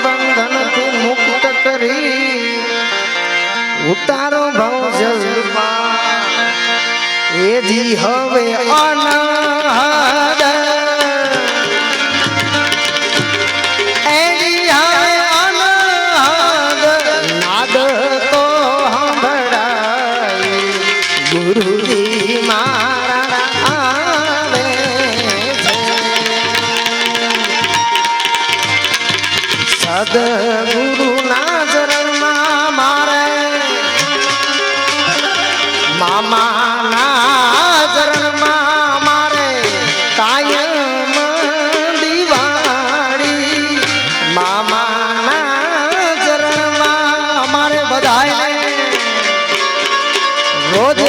બંધન થી મુક્ત કરી ઉતારો ભવ જલમાં એ જી હવે અનાદ નાદ તો સંભળાય ગુરુજી મારા આવે છે સદગુરુ ના ચરણમાં મારે મામાના ચરણમાં મારે કાયમ દિવાળી મામાના ચરણમાં મારે બધાય રોજ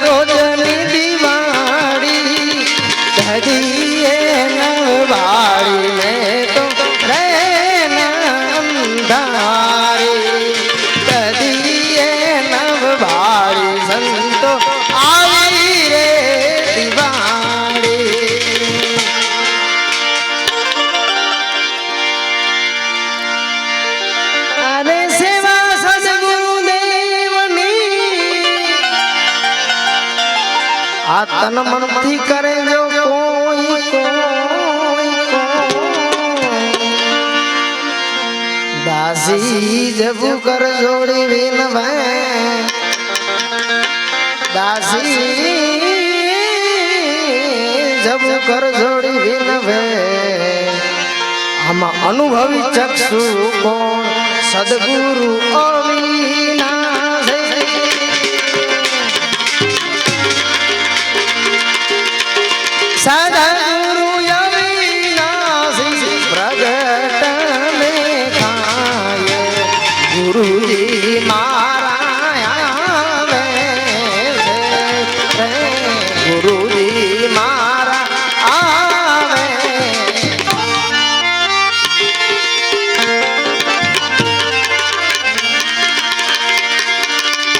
રોજની દિવાળી કદીએ નવાળી ને તો રે નંધારી કદીએ નવાળી સંતો આવી રે દિવાળી અરે સેવા સદગુરુદેવની આ તન મનથી કરે જો કોઈ દાસી જબુ કર જોડી વિનવે દાસી જબુ કર જોડી વિનવે આમાં અનુભવી ચક્ષુ કોણ સદગુરુ અવિનાશ સદગુરુ અવિનાશી પ્રગટ મે ખાય ગુરુજી મારા આવે છે ગુરુજી મારા આવે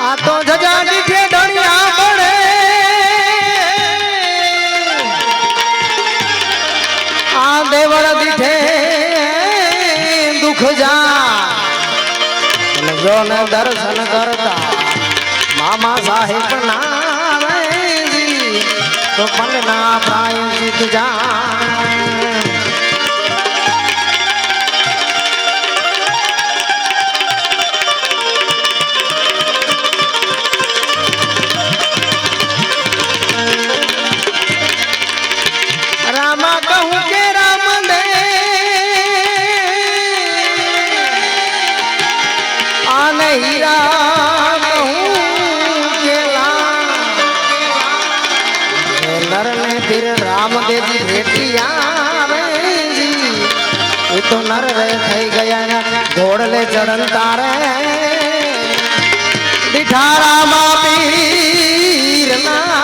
આ તો જજા દીઠે ધણિયા પડે આ દેવળ દીઠે દુઃખ જા જોને દર્શન કરતા મામા સાહેબ ના તો પલના પ્રાયશ્ચિત જા રામા કહું કે રામ દે આને હીરા કહું કે નર ને ફિર રામ દેજી ભેટિયા એ તો નર રે થઈ ગયા ઘોડલે ચરણ તારે દિઠારા માં પીર ના